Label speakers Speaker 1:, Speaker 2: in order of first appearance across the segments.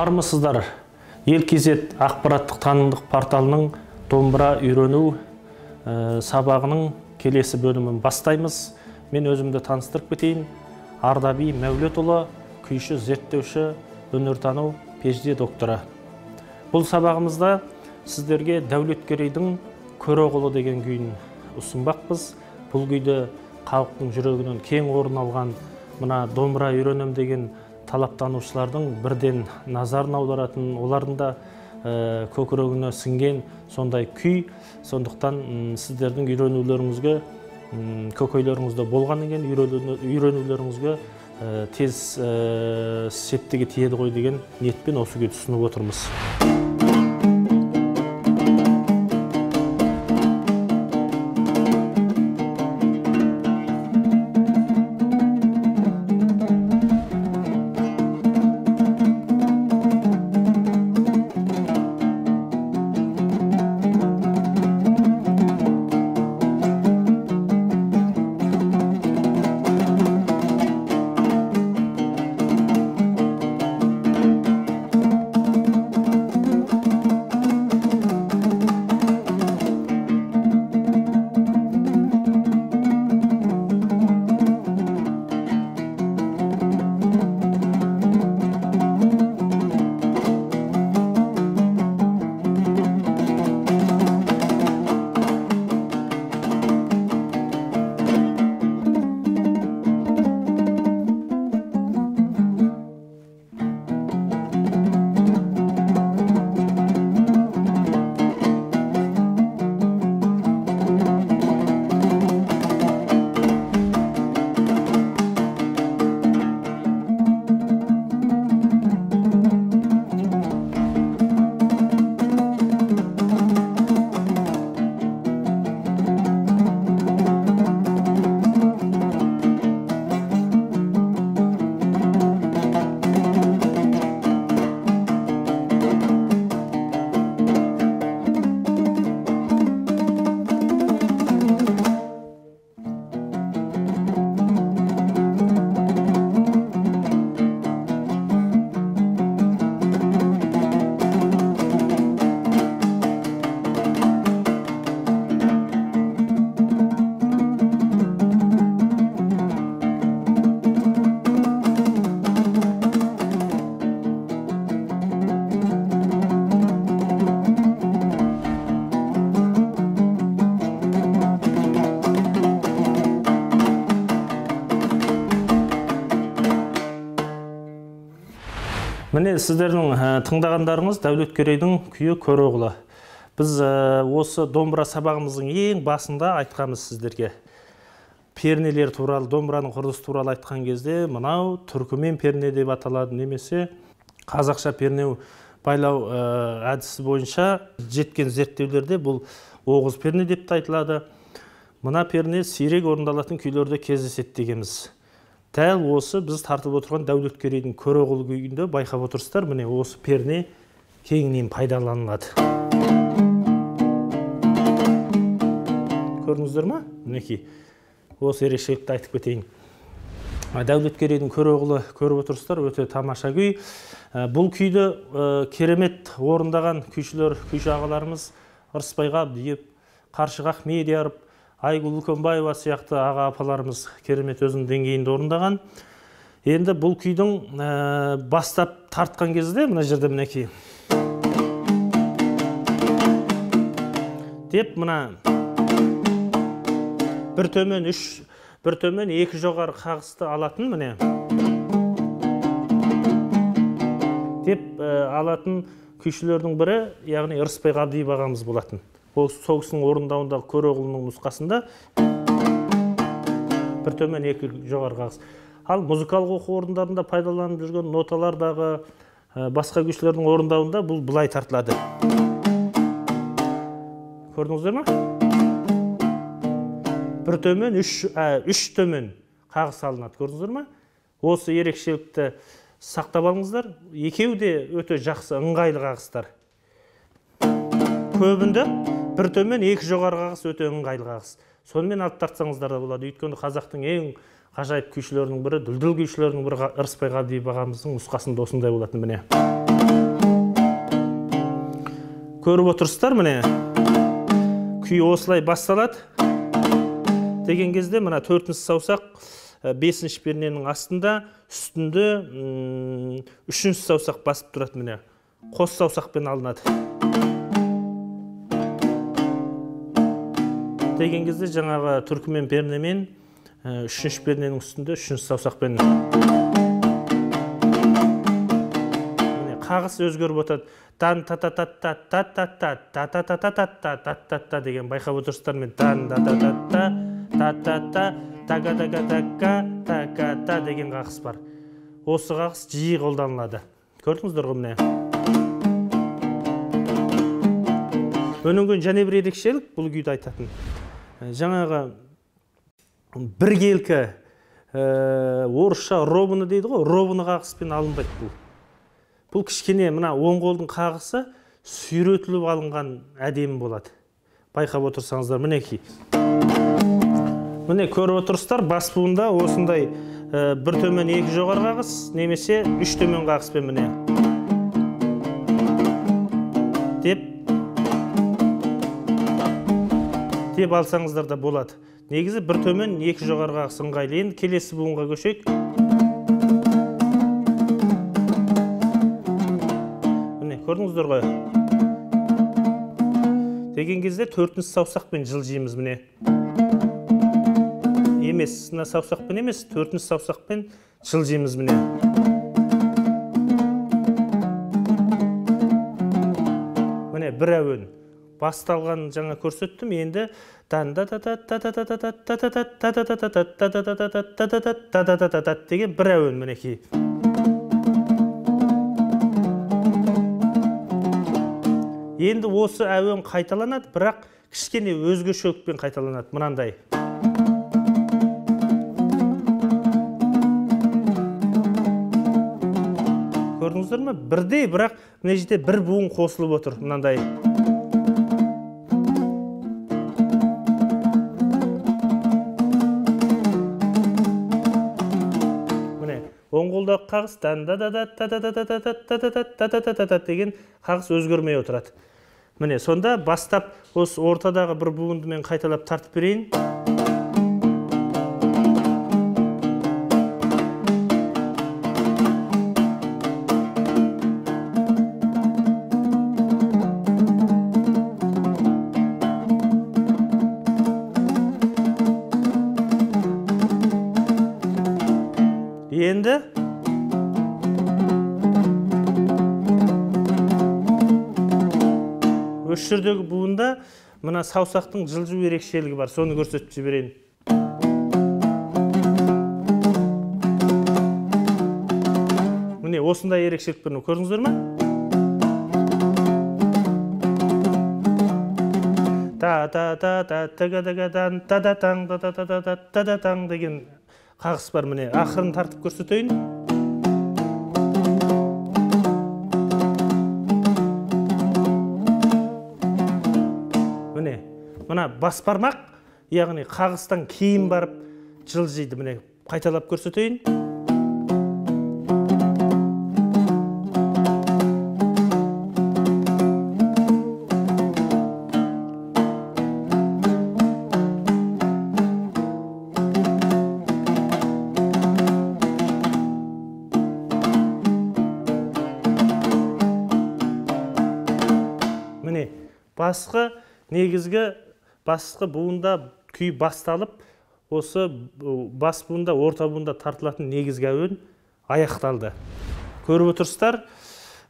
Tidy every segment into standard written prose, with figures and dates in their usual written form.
Speaker 1: Армысыздар. Ел-Кезет ақпараттық танымдық порталының домбыра үйрену сабағының келесі бөлімін бастаймыз. Мен өзімді таныстырып кетейін. Ардаби Мәулетұлы, күйші, зерттеуші, өнертану PhD докторы. Бұл сабағымызда сіздерге Дәулеткерейдің Көроғлы деген күйін ұсынбақпыз. Бұл күйді халықтың жүрегінен кең орын алған мына домбыра үйренем деген талаптанушылардың бірден назарын аударатын, олардың да көкірегіне сіңген сондай күй. Сондықтан сіздердің үйренулеріңізге, көкейлеріңізде болғаннан кейін үйренулеріңізге тез септігі тиеді ғой деген ниетпен осы күйді ұсынып отырмыз. Міне сіздердің тыңдағандарыңыз Дәулеткерейдің күйі Көроғлы. Біз осы домбыра сабағымыздың ең басында айтқанбыз сіздерге. Пернелер туралы, домбыраның құрылысы туралы айтқан кезде, мынау түркімен перне деп аталады, немесе қазақша перне байлау әдісі бойынша жеткен зерттеулерде бұл оғыз перне деп айтылады. Мына перне сирек орындалатын күйлерде кездеседі дегенбіз. Дәл осы біз тартып отырған Дәулеткерейдің Көроғлы күйінде байқап отырсыздар, міне осы перне кеңінен пайдаланылады. Көрдіңіздер ме? Мінекей, осы ерекшелікті айтып кетейін. Дәулеткерейдің Көроғлы көріп отырсыздар, өте тамаша күй. Бұл күйді керемет орындаған күйшілер, күйші ағаларымыз Ырысбай Ғабдиев, Қаршыға Ахмедияров, Айгүл Үлкенбаева сияқты аға апаларымыз керемет өзінің деңгейінде орындаған. Енді бұл күйдің бастап тартқан кезде, мына жерде мінекей. Деп мына бір төмен екі жоғары қағысты алатын, міне. Деп алатын күйшілердің бірі, яғни Ырысбай Ғабдиев ағамыз болатын. Ол соғыстың орындауындағы Көроғлының нұсқасында бір төмен екі жоғары қағыс. Ал музыкалық оқу орындарында пайдаланып жүрген ноталардағы басқа күйшілердің орындауында бұл былай тартылады. Көрдіңіздер ме? Бір төмен, үш төмен қағыс алынады. Көрдіңіздер ме? Осы ерекшелікті сақтап алыңыздар. Екеуі де өте жақсы, ыңғайлы қағыстар. Көбінде бір төмен екі жоғары қағыс өте ыңғайлы қағыс. Сонымен алып тартсаңыздар да болады. Өйткені қазақтың ең ғажайып күйшілерінің бірі, дүлдүл күйшілерінің бірі Ырысбай Ғабдиев ағамыздың нұсқасында осындай болатын міне. көріп отырсыздар, міне күй осылай басталады деген кезде мына 4-ші саусақ 5-ші перненің астында, үстінде 3-ші саусақ басып тұрады, міне қос саусақпен алынады деген кезде жаңағы түркімен пернемен 3-ші перненің үстінде 3-ші саусақпен қағыс өзгеріп отырады. Дан та та та та та та та та та та та та та та та та деген байқап отырсыздар мен. Дан та та та та та та та тага тага тага тага та деген қағыс бар. Осы қағыс жиі қолданылады. Көрдіңіздер ғой міне. Өнінген және бір ерекшелік бұл күйді айтатын. Жаңағы біркелкі орысша ровно дейді ғой, ровно қағыспен алынбайды бұл. Бұл кішкене мына оң қолдың қағысы сүйретіліп алынған әдемі болады. Байқап отырсаңыздар, мінекей. Міне көріп отырсыздар, бас буында осындай бір төмен екі жоғары қағыс, немесе үш төмен қағыспен міне. Деп алсаңыздар да болады. Негізі бір төмен екі жоғары қағыс ыңғайлы. Енді келесі буынға көшейік. Көрдіңіздер ғой. Деген кезде 4-ші саусақпен жылжимыз міне. Емес, мына саусақпен емес, 4-ші саусақпен жылжимыз міне. Міне бір әуен. Басталған жаңа көрсеттім, енді деген бір әуен мінекей. Енді осы әуен қайталанады, бірақ кішкене өзге шөкпен қайталанады, мынандай. Көрдіңіздер ме? Бірдей, бірақ мына жерде бір буын қосылып отыр, мынандай. Міне, оң қолдағы қағыс деген қағыс өзгермей отырады. Міне, сонда бастап осы ортадағы бір буынды мен қайталап тартып берейін. Енді осы жердегі буында мына саусақтың жылжу ерекшелігі бар, соны көрсетіп жіберейін. Міне осындай ерекшелік бар, көрдіңіздер ме? Та-та-та-та-та-та-та-та-та-та-та-та-та-та-таң деген қағыс бар, міне ақырын тартып көрсетейін. Мына бас бармақ, яғни қағыстан кейін барып жылжиды. Міне қайталап көрсетейін. Міне басқы негізгі басқы буында күй басталып, осы бас буында, орта буында тартылатын негізгі әуен аяқталды. Көріп отырсыздар,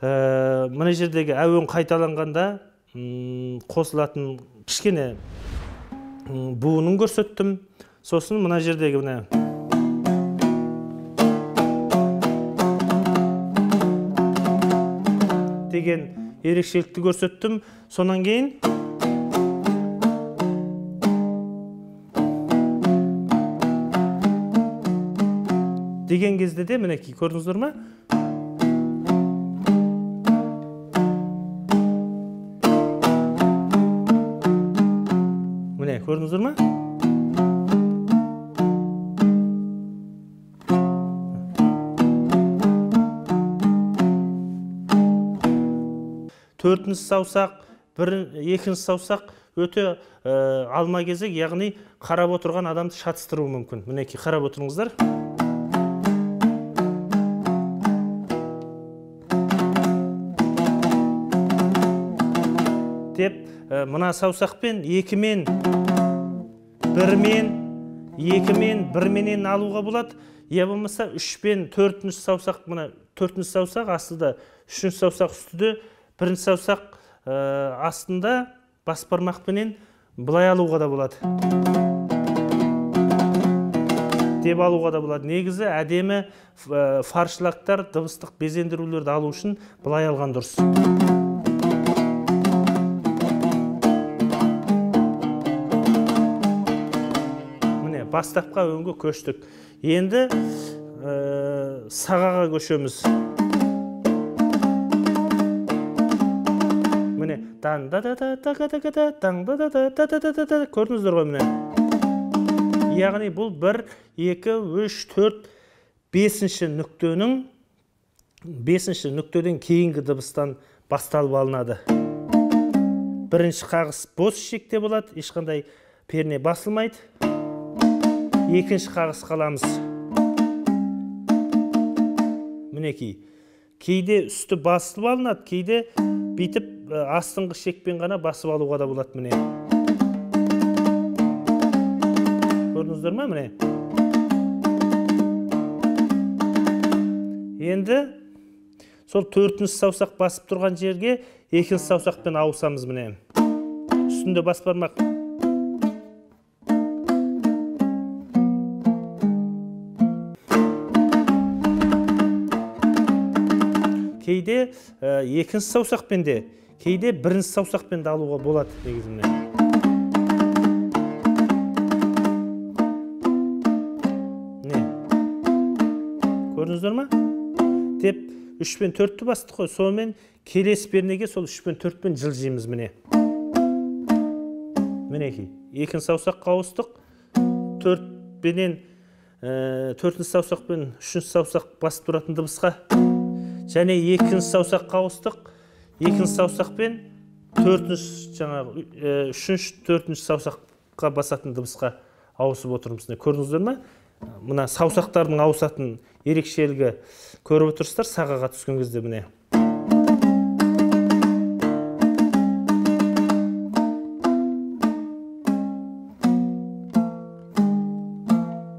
Speaker 1: мына жердегі әуен қайталанғанда қосылатын кішкене буынын көрсеттім. Сосын мына жердегі мына деген ерекшелікті көрсеттім. Сонан кейін деген кезде де мінекей көрдіңіздер ме? Міне көрдіңіздер ме? Төртінші саусақ, екінші саусақ өте алма кезек, яғни қарап отырған адамды шатыстыруы мүмкін. Мінекей қарап отырыңыздар. Деп, мына саусақпен екімен, бірмен, екімен, бірменен алуға болады. Я болмаса үшпен, төртінші саусақ, мына төртінші саусақ астында, үшінші саусақ үстіде, бірінші саусақ астында бас бармақпенен былай алуға да болады. Деп алуға да болады. Негізі әдемі фаршылақтар, дыбыстық безендірулерді алу үшін былай алған дұрыс. Міне, бастапқа өңге көштік. Енді сағаға көшеміз. Міне, көрдіңіздер ғой, міне. Яғни бұл 1, 2, 3, 4, 5-ші нүктенің 5-ші нүктеден кейінгі дыбыстан басталып алынады. Бірінші қағыс бос шекте болады, ешқандай перне басылмайды. Екінші қағыс қаламыз. Мінекей. Кейде үсті басылып алынады, кейде бейтіп астыңғы шекпен ғана басып алуға да болады, міне. Көрдіңіздер ме, міне? Енді сол 4-ші саусақ басып тұрған жерге 2-ші саусақпен ауысамыз, міне. Үстінде бас бармақ. Кейде 2-ші саусақпен де, кейде 1-ші саусақпен де алуға болады, негізінде. Не? Көрдіңіздер ма? Деп 3 пен 4-ті бастық қой, сонымен келесі пернеге сол 3 пен 4-пен жылжимыз, міне. Мінекей, 2-ші саусаққа ауыстық, 4-ші саусақпен 3-ші саусақ басып тұратын дыбысқа. Және 2-ші саусаққа ауыстық, 2-ші саусақпен 3-ші, 4-ші саусаққа басатын дыбысқа ауысып отырмыз. Көрдіңіздер ме? Мына саусақтардың ауысатын ерекшелігі көріп отырсыздар сағаға түскен кезде, міне.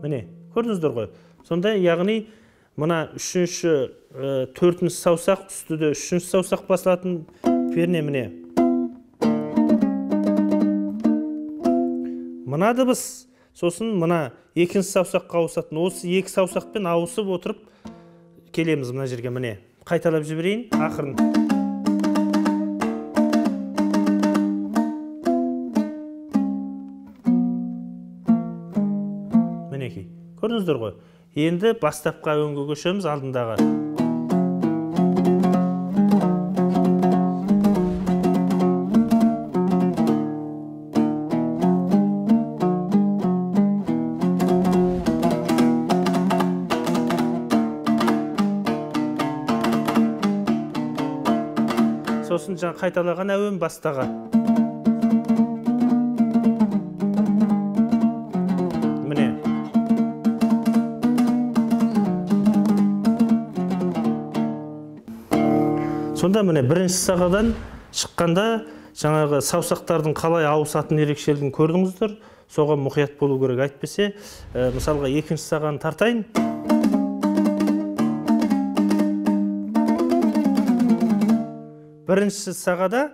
Speaker 1: Міне, көрдіңіздер ғой. Сонда, яғни, мына 3-ші, 4-ші саусақ үстіде 3-ші саусақ басылатын перне, міне. Мына дыбыс, сосын мына 2-ші саусаққа ауысатын. Осы 2 саусақпен ауысып отырып келеміз мына жерге, міне. Қайталап жіберейін, ақырын. Мінекей, көрдіңіздер ғой. Енді бастапқа өңге көшеміз, алдындағы. Сосын жаңа қайталаған әуен бастаға. Сонда міне бірінші сағадан шыққанда жаңағы саусақтардың қалай ауысатын ерекшелігін көрдіңіздер. Соған мұқият болу керек. Әйтпесе, мысалға 2-ші сағаны тартайын. Бірінші сағада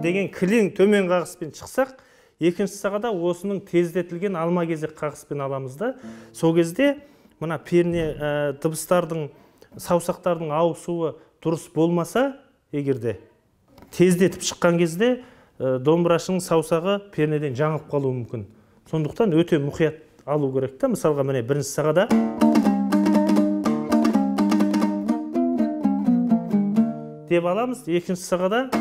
Speaker 1: деген кілең төмен қағыспен шықсақ, 2-ші сағада осының тездетілген алма кезек қағыспен аламыз да. Сол кезде мына перне дыбыстардың саусақтардың ауысуы дұрыс болмаса, егерде тездетіп шыққан кезде домбырашының саусағы пернеден жаңылып қалуы мүмкін. Сондықтан өте мұқият алу керек та. Мысалға міне бірінші сағада деп аламыз, 2-ші сағада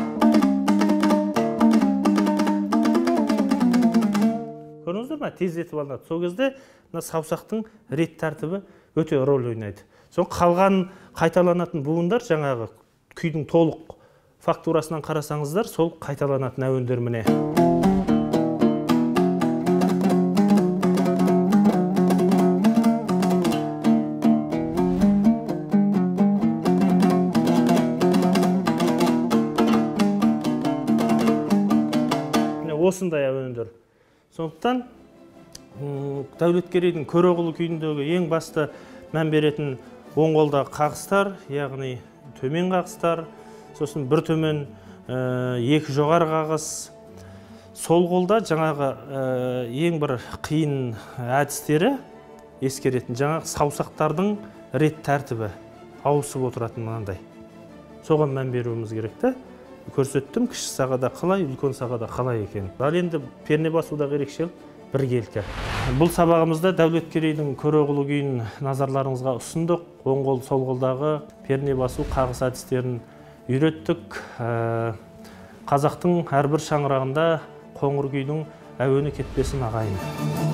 Speaker 1: көрдіңіздер ме? Тездетіп алынады. Сол кезде саусақтың рет тәртібі өте рөл ойнайды. Соң қалған қайталанатын буындар жаңағы күйдің толық фактурасынан қарасаңыздар, сол қайталанатын әуендер міне. Осындай әуендер. Сондықтан Дәулеткерейдің Көроғлы күйіндегі ең басты мән беретін оң қолдағы қағыстар, яғни төмен қағыстар, сосын бір төмен, екі жоғары қағыс. Сол қолда жаңағы ең бір қиын әдістері ескеретін, жаңағы саусақтардың рет тәртібі ауысып отыратын мынандай. Соған мән беруіміз керек. Көрсеттім, кіші сағада қалай, үлкен сағада қалай екен. Ал енді перне басудағы ерекшелік біркелкі. Бұл сабағымызда Дәулеткерейдің Көроғлы күйін назарларыңызға ұсындық. Оң қол, сол қолдағы перне басу қағыс әдістерін үйреттік. Қазақтың әрбір шаңырағында қоңыр күйдің әуені кетпесін ағайын.